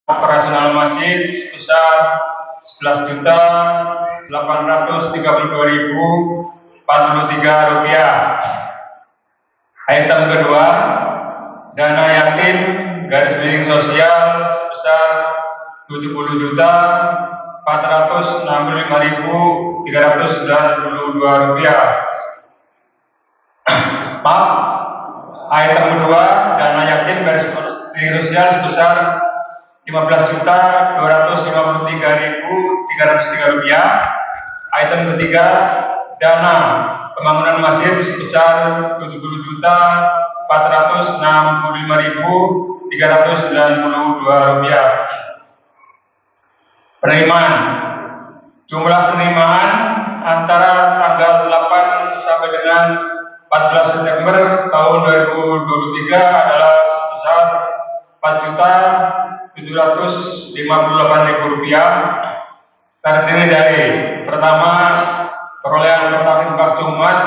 operasional masjid sebesar 11.832.043 rupiah. Item kedua, dana yatim garis miring sosial sebesar 70.465.392 rupiah. Maaf, item kedua, dana yatim garis miring sosial sebesar 15.253.303 rupiah. Item ketiga, dana pembangunan masjid sebesar 70.465.392 rupiah. Penerimaan. Jumlah penerimaan antara tanggal 8 sampai dengan 14 September tahun 2023 adalah sebesar 4.758.000 rupiah. Terdiri dari pertama, perolehan kotak infak Jumat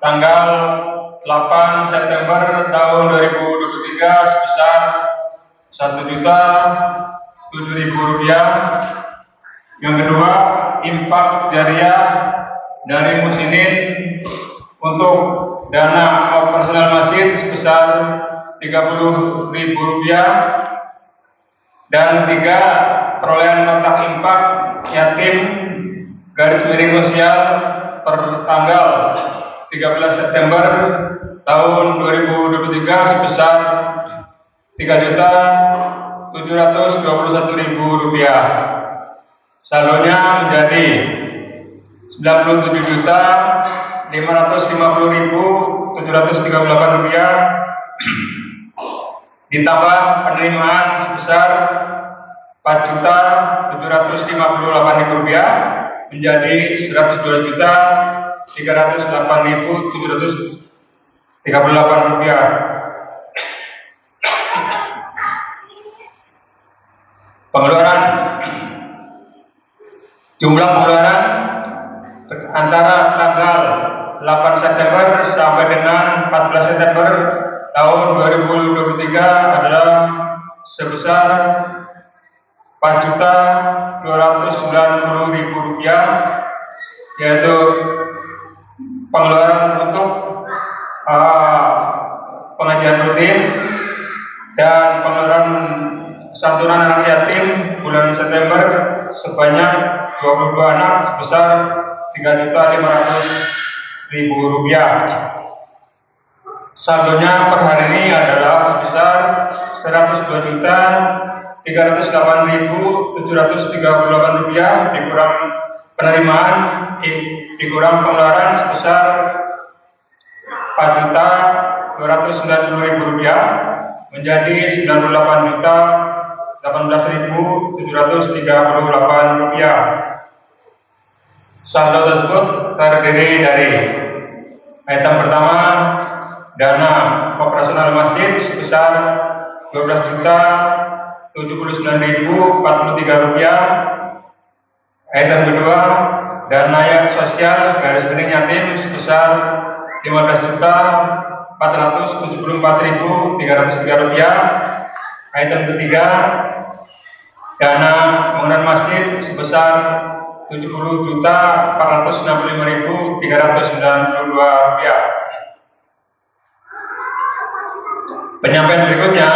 tanggal 8 September tahun 2023 sebesar 1.007.000 rupiah. Yang kedua, infak jariah dari muslimin untuk dana operasional masjid sebesar 30.000 rupiah. Dan tiga, perolehan kotak infak yatim garis miring sosial per tanggal 13 September tahun 2023 sebesar 3.721.000 rupiah. Saldonya menjadi 97.550.738 rupiah, ditambah penerimaan sebesar 4.758.000 rupiah menjadi 102.308.738 rupiah. Pengeluaran. Jumlah pengeluaran antara tanggal 8 September sampai dengan 14 September tahun 2023 adalah sebesar 4.290.000 rupiah, yaitu pengeluaran untuk pengajian rutin dan pengeluaran santunan anak yatim bulan September sebanyak 22 anak sebesar 3.500.000 rupiah. Saldonya per hari ini adalah sebesar 102.308.738 rupiah dikurang penerimaan dikurang pengeluaran sebesar 4.290.000 rupiah menjadi 98.018.738 rupiah. Saldo tersebut terdiri dari item pertama, dana operasional masjid sebesar 12.079.043 rupiah. Item kedua, dana yang sosial garis miring yatim sebesar 15.474.303 rupiah. Item ketiga, dana pembangunan masjid sebesar 70.465.392 rupiah. Penyampaian berikutnya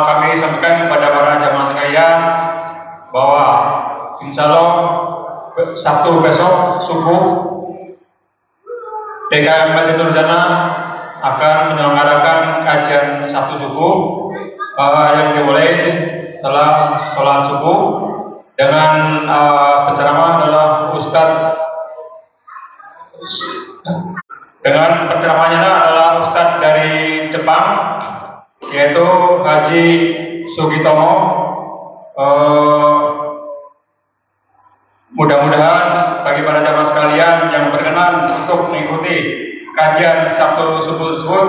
kami sampaikan kepada para jamaah sekalian bahwa insya Allah Sabtu besok subuh DKM Masjid Nur Jannah akan menyelenggarakan kajian Sabtu subuh yang dimulai setelah sholat subuh dengan penceramah adalah penceramahnya adalah Ustadz dari Jepang, yaitu Haji Sugitomo. Mudah-mudahan bagi para jamaah sekalian yang berkenan untuk mengikuti kajian Sabtu subuh tersebut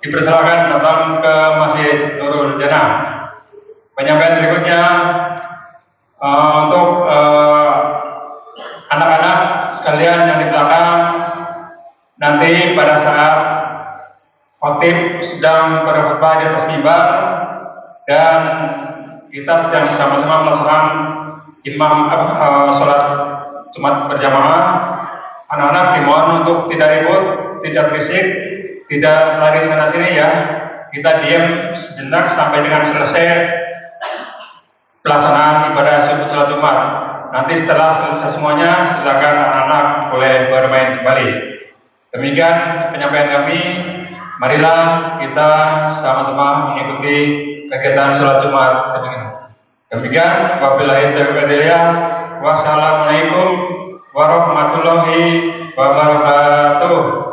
dipersilakan datang ke Masjid Nurul Jannah. Penyampaian berikutnya untuk anak-anak sekalian yang di belakang, nanti pada saat khotib sedang berkhutbah di atas mimbar dan kita sedang sama-sama melaksanakan sholat Jumat berjamaah. Anak-anak dimohon untuk tidak ribut, tidak berisik, tidak lari sana sini ya. Kita diam sejenak sampai dengan selesai pelaksanaan ibadah sholat Jumat. Nanti setelah selesai semuanya, silakan anak-anak boleh bermain kembali. Demikian penyampaian kami. Marilah kita sama-sama mengikuti kegiatan sholat Jumat. Demikian, wabillahi taufiq wal hidayah. Wassalamualaikum warahmatullahi wabarakatuh.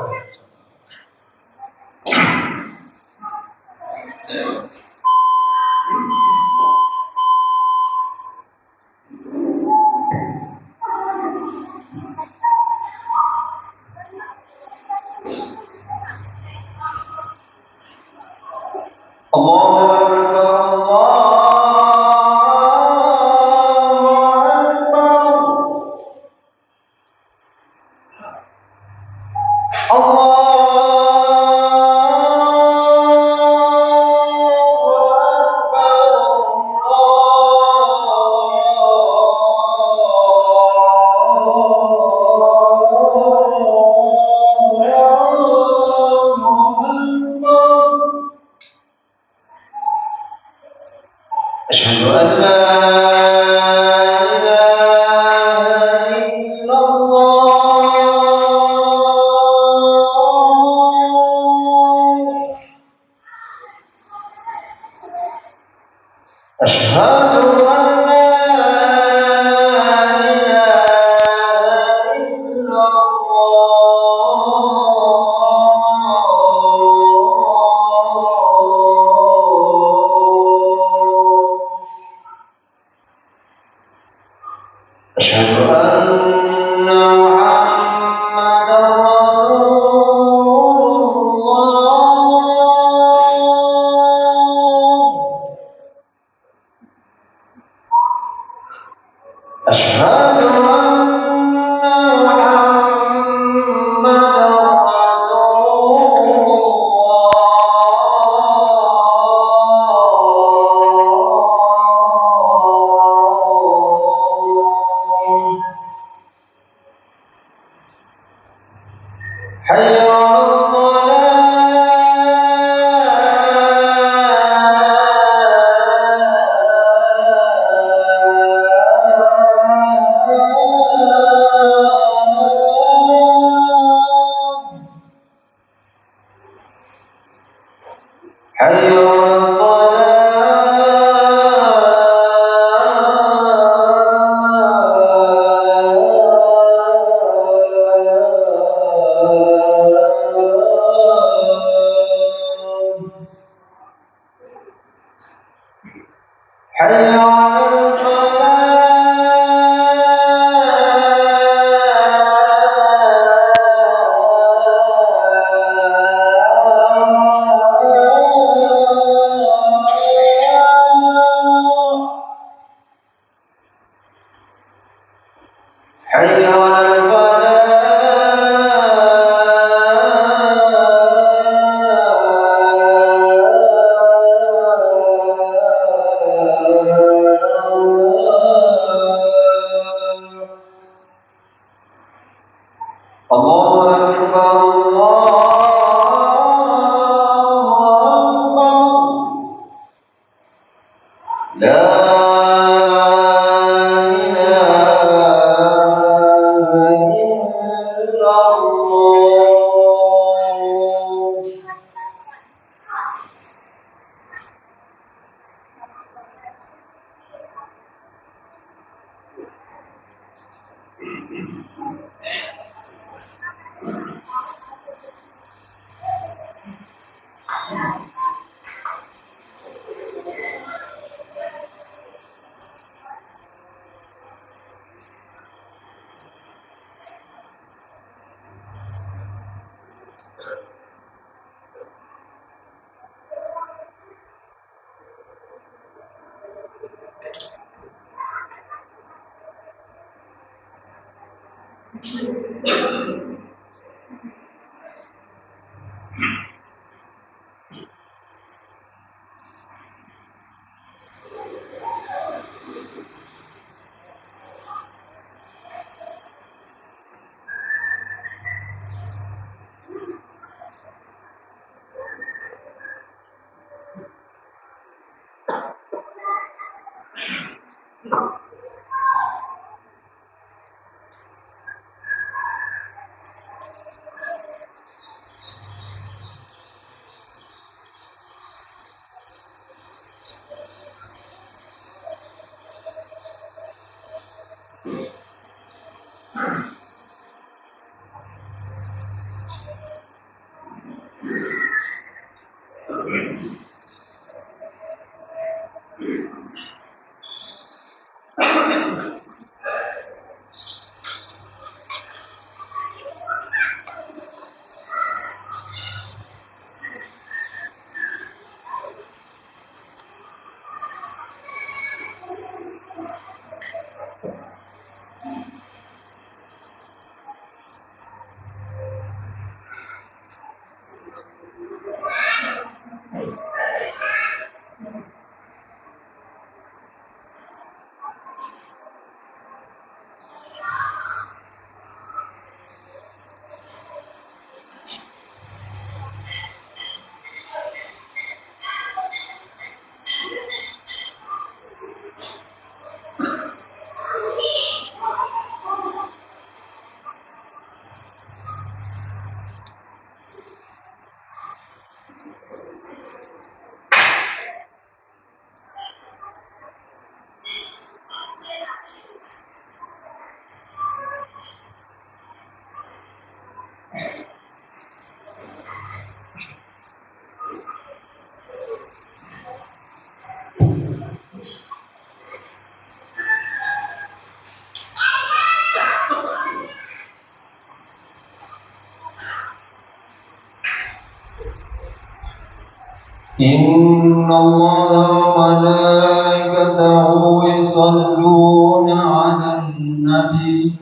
إن الله وملائكته يصلون على النبي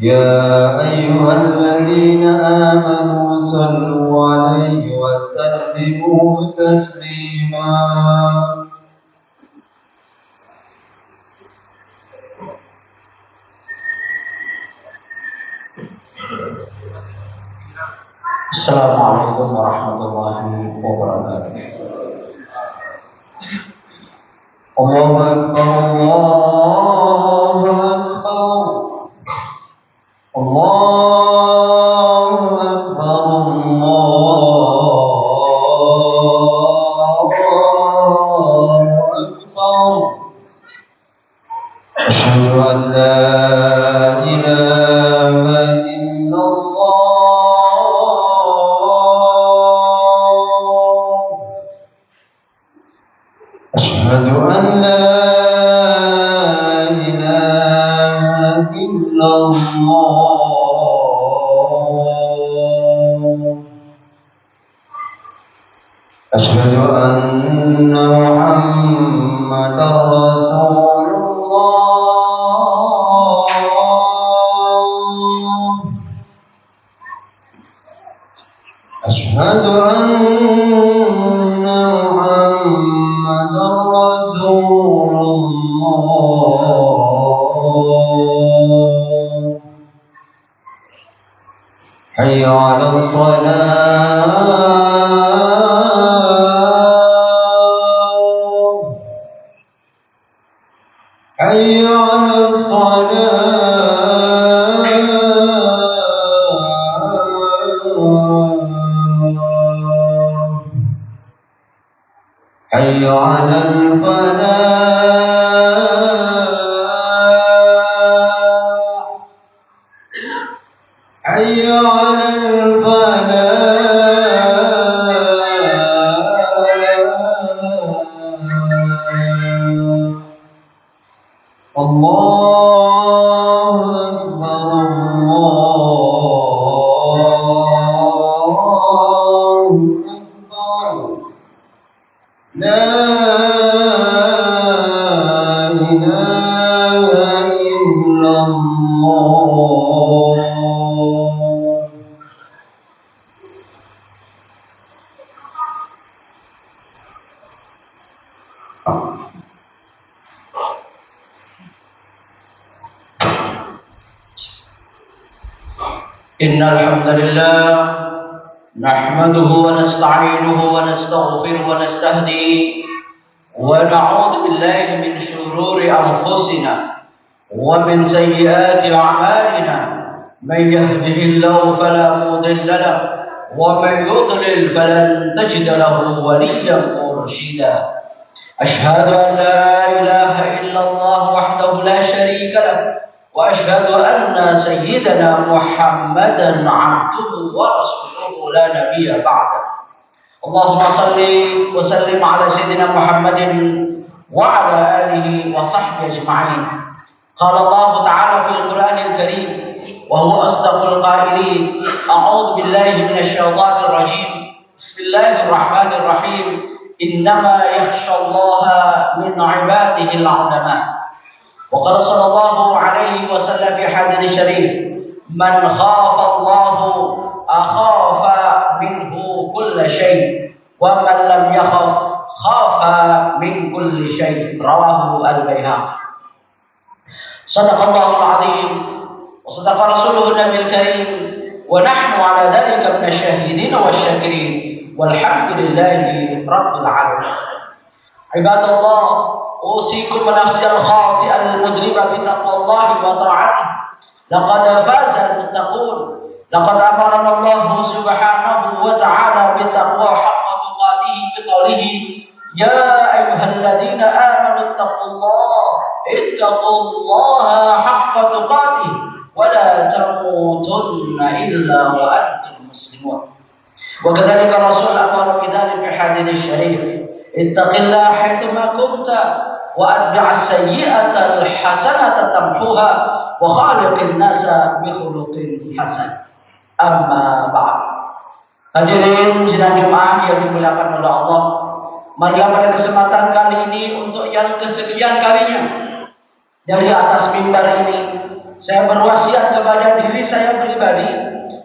يا أيها الذين آمنوا صلوا عليه وسلموا تسليما. Assalamualaikum warahmatullahi wabarakatuh. Allahu Akbar, Allahu Akbar, Allahu Akbar, Allahu Akbar. Asyhadu an la ilaha illallah. أشهد أن لا إله إلا الله. أشهد أن محمدا رسول الله. أشهد أن محمد رسول الله. حي على الصلاة، حي على الصلاة، حي على الفلاح، حي على الفلاح. الله أكبر، الله أكبر. لا إله إلا الله. إن الحمد لله نحمده ونستعينه ونستغفره ونستهديه ونعوذ بالله بالله من شرور أنفسنا ومن سيئات أعمالنا من يهده الله فلا مضل له ومن يضلل فلن تجد له وليا مرشدا أشهد أن لا إله إلا الله وحده لا شريك له وأشهد أن سيدنا محمدا عبده ورسوله لا نبي بعده اللهم صل وسلم على سيدنا محمد وعلى آله وصحبه أجمعين. قال الله تعالى في القرآن الكريم وهو أصدق القائلين أعوذ بالله من الشيطان الرجيم بسم الله الرحمن الرحيم إنما يخشى الله من عباده العلماء. وقال صلى الله عليه وسلم في حديث شريف من خاف الله أخاف منه كل شيء ومن لم يخف خاف من كل شيء رواه البيهقي. صدق الله العظيم وصدق رسوله النبي الكريم ونحن على ذلك من الشاهدين والشاكرين والحمد لله رب العالمين. عباد الله أوصيكم ونفسي الخاطئ المذنب بتقوى الله وطاعته لقد فاز المتقون. لقد أمرنا الله سبحانه وتعالى بالتقوى حق تقاته بقوله يا أيها الذين آمنوا اتقوا الله حق تقاته ولا تموتن إلا وأنتم مسلمون. وكذلك الرسول أمر بذلك في حديث الشريف اتق الله حيثما كنت وأتبع السيئة الحسنة تمحوها وخالق الناس بخلق حسن. Amma ba'd. Hadirin sidang Jumat yang dimuliakan oleh Allah, marilah pada kesempatan kali ini untuk yang kesekian kalinya dari atas mimbar ini saya berwasiat kepada diri saya pribadi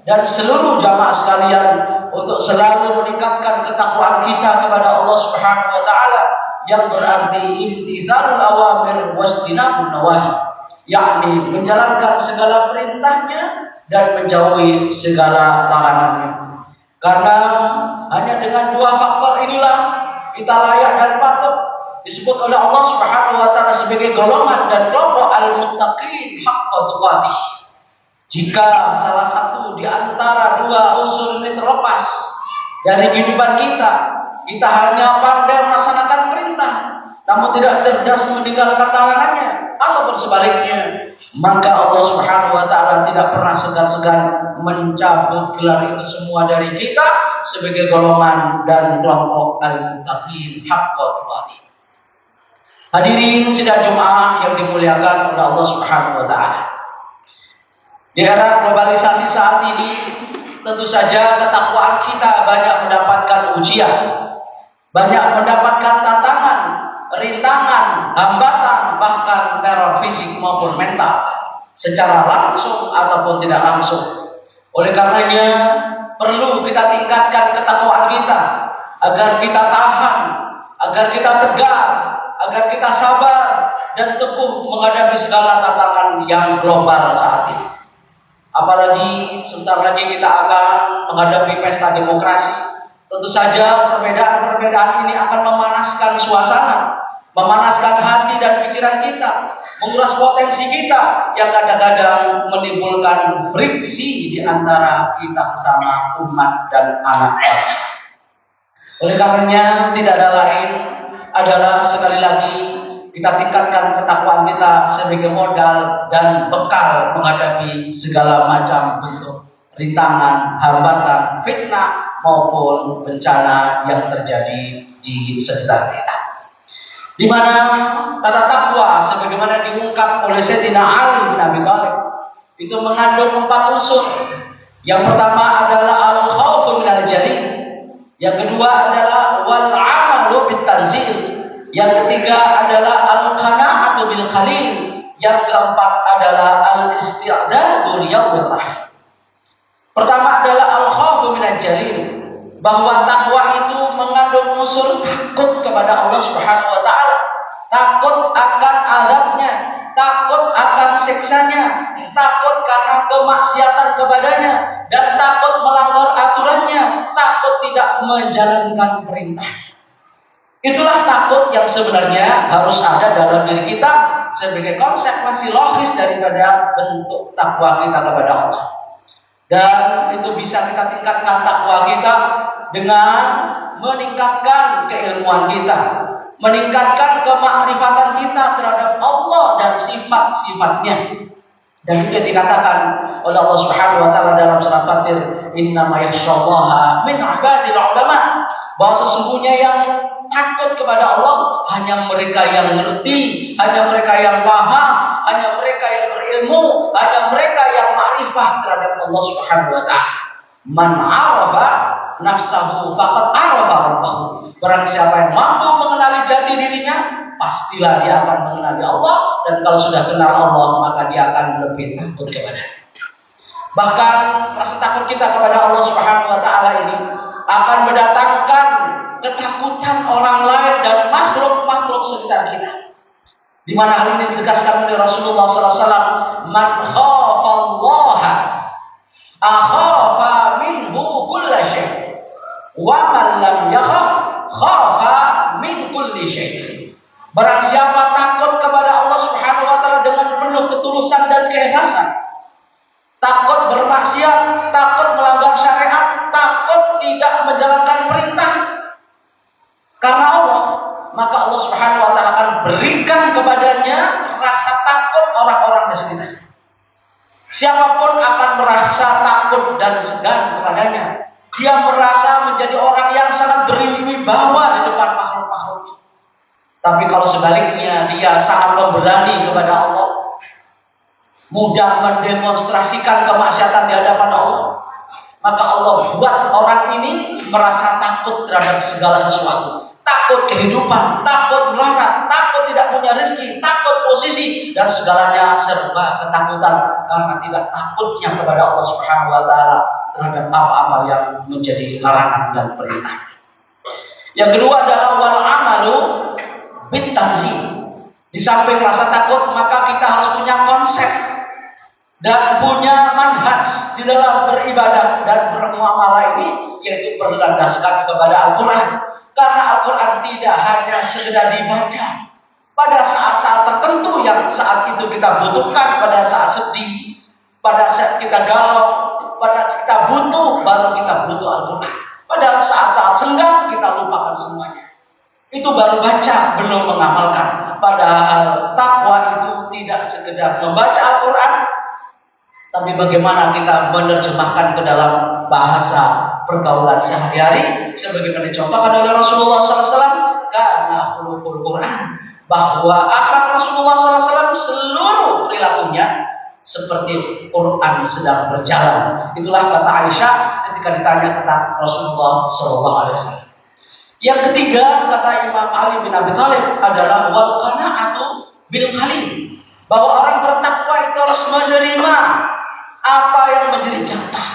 dan seluruh jamaah sekalian untuk selalu meningkatkan ketakwaan kita kepada Allah Subhanahu wa taala yang berarti imtithalul awamir wastinabun nawahi, yakni menjalankan segala perintahnya dan menjauhi segala larangannya. Karena hanya dengan dua faktor inilah kita layak dan patut disebut oleh Allah Subhanahu wa taala sebagai golongan dan kelompok al-muttaqin haqqa tuqatih. Jika salah satu di antara dua unsur ini terlepas dari kehidupan kita hanya pandai melaksanakan perintah namun tidak cerdas meninggalkan larangannya ataupun sebaliknya, maka Allah Subhanahu wa taala tidak pernah segan-segan mencabut gelar itu semua dari kita sebagai golongan dan kelompok al-muttaqin haqqa tuqatih. Hadirin sidang Jumat yang dimuliakan oleh Allah Subhanahu wa taala. Di era globalisasi saat ini, tentu saja ketakwaan kita banyak mendapatkan ujian, banyak mendapatkan tantangan, rintangan, hambatan, bahkan teror fisik maupun mental, secara langsung ataupun tidak langsung. Oleh karenanya perlu kita tingkatkan ketakwaan kita agar kita tahan, agar kita tegar, agar kita sabar dan teguh menghadapi segala tantangan yang global saat ini. Apalagi sebentar lagi kita akan menghadapi pesta demokrasi. Tentu saja perbedaan-perbedaan ini akan memanaskan suasana, memanaskan hati dan pikiran kita, menguras potensi kita yang kadang-kadang menimbulkan friksi di antara kita sesama umat dan anak bangsa. Oleh karenanya tidak ada lain adalah sekali lagi kita tingkatkan ketakwaan kita sebagai modal dan bekal menghadapi segala macam bentuk rintangan, hambatan, fitnah maupun bencana yang terjadi di sekitar kita. Di mana kata takwa sebagaimana diungkap oleh Sayyidina Ali bin Abi Thalib itu mengandung 4 unsur. Yang pertama adalah al-khaufu minal jalil, yang kedua adalah wal amalu bit tanzil, yang ketiga adalah al-qana'atu bil qalil, yang keempat adalah al-isti'dadu liyaumir rahim. Pertama adalah al-khaufu minal jalil, bahwa takwa itu mengandung unsur takut kepada Allah Subhanahu wa taala, takut akan azabnya, takut akan siksanya, takut karena kemaksiatan kepadanya, dan takut melanggar aturannya, takut tidak menjalankan perintah. Itulah takut yang sebenarnya harus ada dalam diri kita sebagai konsekuensi logis daripada bentuk takwa kita kepada Allah. Dan itu bisa kita tingkatkan takwa kita dengan meningkatkan keilmuan kita, meningkatkan kemakrifatan kita terhadap Allah dan sifat-sifatnya. Dan itu dikatakan oleh Allah Subhanahu wa taala dalam surat Fatir, "Innama yakhsyallaha min 'ibadil ulama." Bahwa sesungguhnya yang takut kepada Allah hanya mereka yang ngerti, hanya mereka yang paham, hanya mereka yang berilmu, hanya mereka yang ma'rifah terhadap Allah Subhanahu wa taala. Man 'arafa nafsahu faqad 'arafa rabbahu. Barang siapa yang mampu mengenali jati dirinya, pastilah dia akan mengenali Allah, dan kalau sudah kenal Allah maka dia akan lebih takut kepada-Nya. Bahkan rasa takut kita kepada Allah Subhanahu wa taala ini akan mendatangkan ketakutan orang lain dan makhluk-makhluk sekitar kita. Di mana hal ini ditegaskan oleh Rasulullah SAW, "Man khafallaha akhafa minhu kulla syai', wa man lam yakhaf khafa min kulli syai'." Barang siapa takut kepada Allah Subhanahu wa taala dengan penuh ketulusan dan keikhlasan, takut bermaksiat, takut melanggar syariat, takut tidak menjalankan perintah karena Allah, maka Allah Subhanahu wa taala akan berikan kepadanya rasa takut orang-orang di sekitarnya. Siapapun akan merasa takut dan segan kepadanya. Dia merasa menjadi orang yang sangat berwibawa di depan makhluk-makhluk. Tapi kalau sebaliknya dia sangat pemberani kepada Allah, mudah mendemonstrasikan kemaksiatan di hadapan Allah, maka Allah buat orang ini merasa takut terhadap segala sesuatu. Takut kehidupan, takut melarat, takut tidak punya rezeki, takut posisi, dan segalanya serba ketakutan karena tidak takutnya kepada Allah Subhanahu wa taala terhadap apa-apa yang menjadi larangan dan perintah. Yang kedua adalah wal amalu bit tanzim. Di samping rasa takut, maka kita harus punya konsep dan punya manhaj di dalam beribadah dan bermuamalah ini, yaitu berlandaskan kepada Al-Quran. Karena Al-Quran tidak hanya sekedar dibaca pada saat-saat tertentu yang saat itu kita butuhkan, pada saat sedih, pada saat kita galau, pada saat kita butuh, baru kita butuh Al-Quran. Pada saat-saat senggang kita lupakan semuanya. Itu baru baca, belum mengamalkan. Padahal takwa itu tidak sekedar membaca Al-Quran, tapi bagaimana kita menerjemahkan ke dalam bahasa pergaulan sehari-hari, sebagaimana dicontohkan oleh Rasulullah SAW, karena khuluqul Quran, bahwa akhlak Rasulullah SAW seluruh perilakunya seperti Quran sedang berjalan. Itulah kata Aisyah ketika ditanya tentang Rasulullah SAW. Yang ketiga, kata Imam Ali bin Abi Thalib, adalah wal qana'atu bil qalil, bahwa orang bertakwa itu harus menerima apa yang menjadi jatah.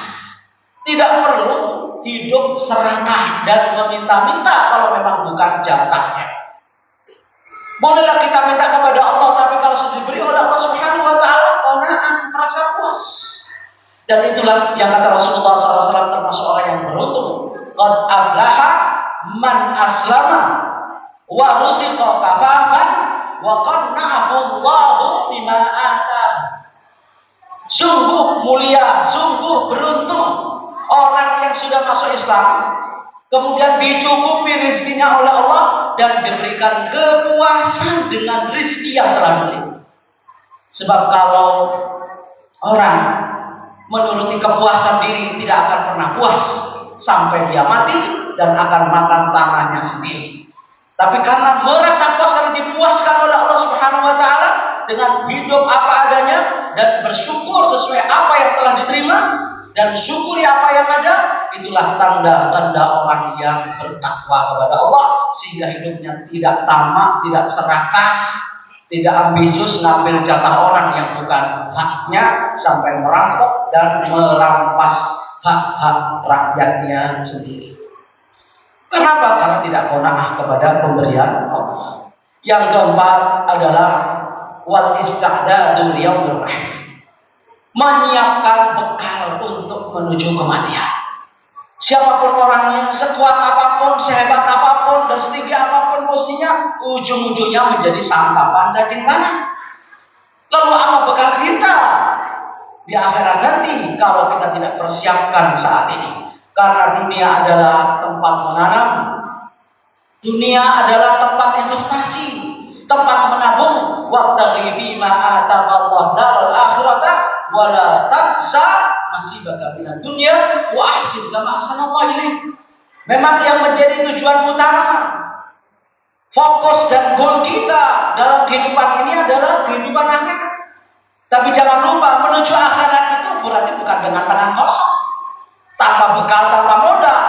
Tidak perlu hidup serakah dan meminta-minta kalau memang bukan jatahnya. Bolehlah kita minta kepada Allah, tapi kalau sudah diberi oleh Allah Subhanahu wa taala, qanaah, merasa puas. Dan itulah yang kata Rasulullah SAW, termasuk orang yang beruntung. Qad aflaha man aslama wa ruziqa kafafan wa qanna'ahu Allahu bima ataahu. Sungguh mulia, sungguh beruntung orang yang sudah masuk Islam, kemudian dicukupi rezekinya oleh Allah dan diberikan kepuasan dengan rezeki yang telah diberi. Sebab kalau orang menuruti kepuasan diri, tidak akan pernah puas sampai dia mati dan akan makan tanahnya sendiri. Tapi karena merasa puas dan dipuaskan oleh Allah Subhanahu wa taala dengan hidup apa adanya dan bersyukur sesuai apa yang telah diterima dan syukuri apa yang ada, itulah tanda-tanda orang yang bertakwa kepada Allah, sehingga hidupnya tidak tamak, tidak serakah, tidak ambisius ngambil jatah orang yang bukan haknya, sampai merampok dan merampas hak-hak rakyatnya sendiri. Kenapa? Karena tidak qanaah kepada pemberian Allah. Yang keempat adalah wal ista'dadu liyaumir rahim, menyiapkan bekal untuk menuju kematian. Siapapun orangnya, sekuat apapun, sehebat apapun, dan setinggi apapun posisinya, ujung-ujungnya menjadi santapan cacing tanah. Lalu apa bekal kita di akhirat nanti kalau kita tidak persiapkan saat ini? Karena dunia adalah tempat menanam, dunia adalah tempat investasi, tempat menabung. Wabtaghi fima ataqallahu daral akhirata wala tansa nasibaka minad dunya wa ahsin kama ahsanallahu ilaik. Memang yang menjadi tujuan utama, fokus dan goal kita dalam kehidupan ini adalah kehidupan akhirat. Tapi jangan lupa, menuju akhirat itu berarti bukan dengan tangan kosong, tanpa bekal, tanpa modal.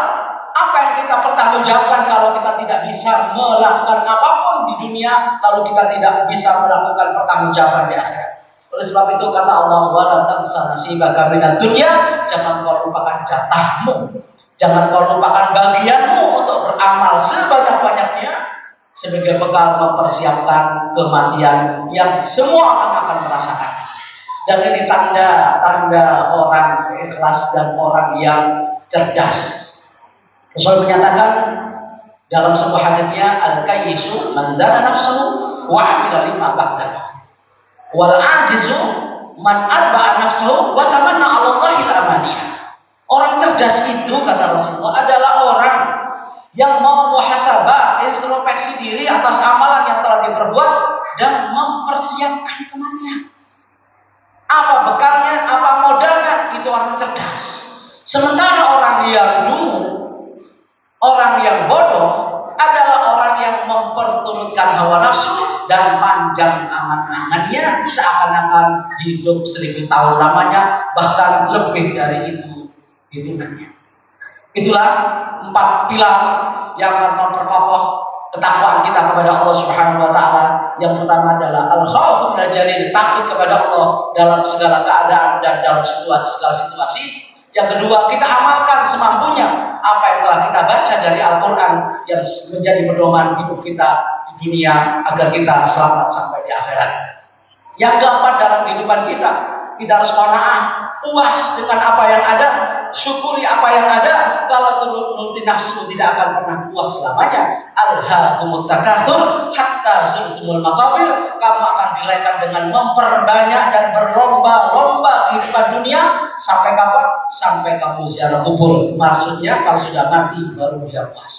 Apa yang kita pertanggungjawabkan kalau kita tidak bisa melakukan apapun di dunia, lalu kita tidak bisa melakukan pertanggungjawaban di akhirat. Oleh sebab itu kata Allah, wala tansa nasibaka minad dunya, jangan kau lupakan jatahmu, jangan kau lupakan bagianmu untuk beramal sebanyak-banyaknya sebagai bekal mempersiapkan kematian yang semua akan merasakan. Dan ini tanda orang ikhlas dan orang yang cerdas. Rasul menyatakan dalam sebuah hadisnya, al-kayyisu man dana nafsuhu wa amila lima ba'dahu wal ajizu man arba'a nafsuhu wa tamanna 'ala Allahi al-amaniyah. Orang cerdas itu kata Rasulullah adalah orang yang mau muhasabah, introspeksi diri atas amalan yang telah diperbuat dan mempersiapkan kematian. Apa bekalnya, apa modalnya, itu orang cerdas. Sementara orang yang dungu, orang yang bodoh adalah orang yang memperturutkan hawa nafsu dan panjang angan-angannya, seakan-akan hidup 1000 tahun lamanya, bahkan lebih dari itu hitungannya. Itulah 4 pilar yang akan memperkokoh ketakwaan kita kepada Allah Subhanahu wa taala. Yang pertama adalah al-khaufu minal jalil, takut kepada Allah dalam segala keadaan dan dalam segala situasi. Yang kedua, kita amalkan semampunya apa yang telah kita baca dari Al-Qur'an yang menjadi pedoman hidup kita di dunia agar kita selamat sampai di akhirat. Yang keempat, dalam kehidupan kita harus qanaah, puas dengan apa yang ada, syukuri apa yang ada. Kalau turuti nafsu tidak akan pernah puas selamanya. Alhaakumut takatsur hatta zurtumul maqabir. Kamu akan dilahirkan dengan memperbanyak dan berlomba-lomba kehidupan dunia sampai kapan? Sampai kamu ziarah kubur. Maksudnya kalau sudah mati baru dia puas.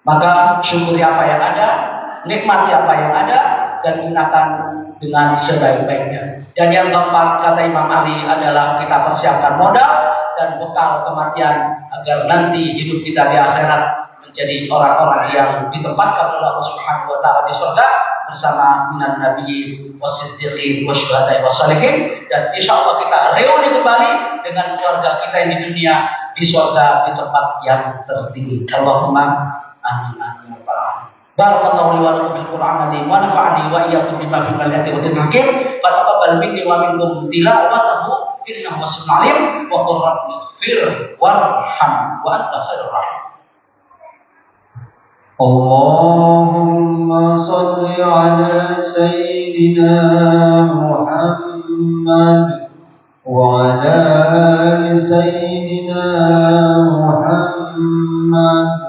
Maka syukuri apa yang ada, nikmati apa yang ada, dan gunakan dengan sebaik-baiknya. Dan yang keempat kata Imam Ali adalah kita persiapkan modal dan bekal kematian agar nanti hidup kita di akhirat menjadi orang-orang yang ditempatkan oleh Allah Subhanahu wa taala di surga bersama minan nabiyyin wasiddiqin wasyuhada'i wassalihin. Dan insyaallah kita reuni kembali dengan keluarga kita yang di dunia di surga di tempat yang tertinggi. Allahumma amin amin ya rabbal alamin. Barakallahu li wa lakum bil Qur'an azim wa nafa'ani wa iyyakum bima fil ayati wa dhikril hakim. Fataqabbal minni wa minkum tilawatahu innahu wasmi'un 'alim wa qur rabbi ighfir warham wa anta khairur rahim. Allahumma salli ala sayyidina Muhammad wa ala ali sayyidina Muhammad.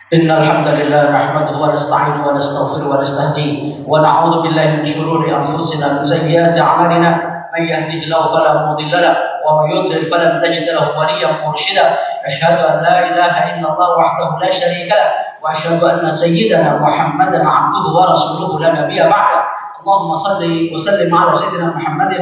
Innal hamdalillah nahmaduhu wa nasta'inuhu wa nastaghfiruhu wa nastahdihi wa na'udzu billahi min shururi anfusina wa min sayyiati a'malina. من يهده الله فلا مضل له ومن يضلل فلن تجد له وليا مرشدا. أشهد أن لا إله إلا الله وحده لا شريك له وأشهد أن سيدنا محمدا عبده ورسوله لا نبي بعده. اللهم صل وسلم على سيدنا محمد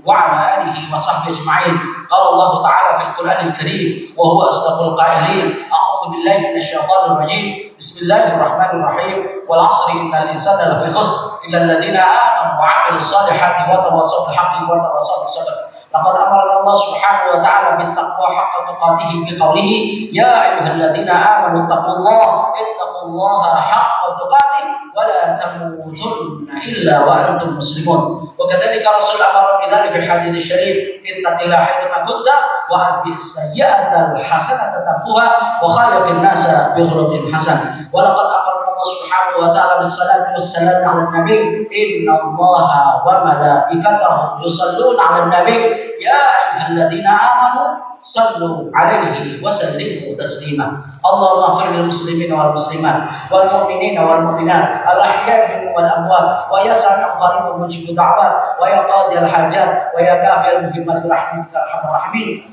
وعلى آله وصحبه أجمعين. قال الله تعالى في القرآن الكريم وهو أصدق القائلين: أعوذ بالله من الشيطان الرجيم بسم الله الرحمن الرحيم والعصر إن الإنسان لفي خسر إلا الذين آمنوا وعملوا الصالحات وتواصوا بالحق وتواصوا بالصبر. لقد أمرنا الله سبحانه وتعالى بالتقوى حق تقاته بقوله: يا أيها الذين آمنوا اتقوا الله حق تقاته ولا تموتن إلا وأنتم مسلمون. وكذلك رسول أمر بذلك في الحديث الشريف: اتق الله حيثما كنت وأتبع السيئة الحسنة تمحوها وخالق الناس بخلق حسن. ولقد أمرنا الله subhanahu wa ta'ala bis-salatu was-salam 'alan nabi. Innallaha wa malaikatahu yusalluna 'alan nabi. Ya ayyuhalladzina amanu sallu 'alaihi wa sallimu taslima. Allahumma ighfir lil muslimin wal muslimat wal mu'minina wal mu'minat al ahya'i minhum wal amwat wa ya sami'u qaribun mujibu da'wat wa ya qadiyal hajat wa ya kafiyal muhimmat bi rahmatika arhamar rahimin.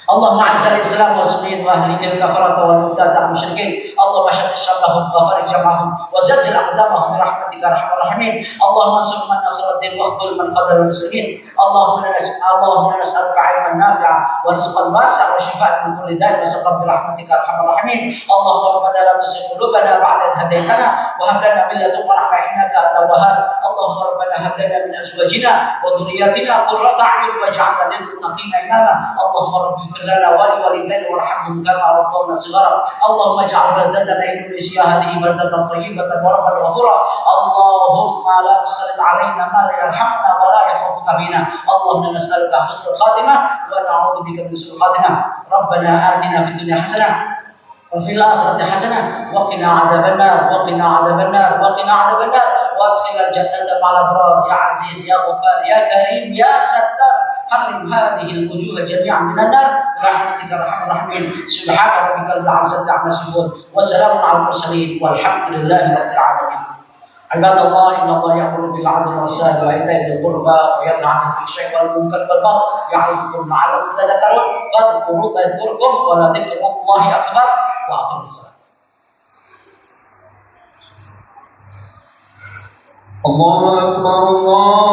اللهم اعز الاسلام والمسلمين واهلك الكفره والمبتدع المشركين اللهم شتت شملهم وفرج جمعهم وزلزل اقدامهم برحمتك يا ارحم الراحمين اللهم انصر من نصر الدين واخذل من خذل المسلمين اللهم نسالك علما نافعا ورزقا واسعا وشفاء من كل داء وسقم برحمتك يا ارحم الراحمين اللهم ربنا لا تزغ قلوبنا بعد إذ هديتنا وهب لنا من لدنك رحمه انك انت الوهاب اللهم ربنا هب لنا من ازواجنا وذرياتنا قرة اعين واجعلنا للمتقين اماما اللهم رب اغفر لنا ولوالدينا وارحمهم كما ربونا صغارا اللهم اجعل بلدتنا اندونيسيا هذه بلدة طيبة وربا غفورا اللهم لا تسلط علينا ما لا يرحمنا ولا يخافك فينا اللهم نسألك حسن الخاتمة ونعوذ بك من سوء الخاتمة ربنا آتنا في الدنيا حسنة وفي الآخرة حسنة وقنا عذاب النار وقنا عذاب النار وقنا عذاب النار وادخل الجنة مع الأبرار يا عزيز يا غفار يا كريم يا ستار حرم هذه الوجوه جميعا من النار برحمتك يا ارحم الراحمين سبحان ربك رب العزة عما يصفون وسلام على المرسلين والحمد لله رب العالمين. عباد الله ان الله يأمر بالعدل والإحسان وإيتاء ذي القربى وينهى عن الفحشاء والمنكر والبغي يعظكم لعلكم تذكرون فاذكروا يذكركم ولذكر الله أكبر وأقم الصلاة. الله أكبر الله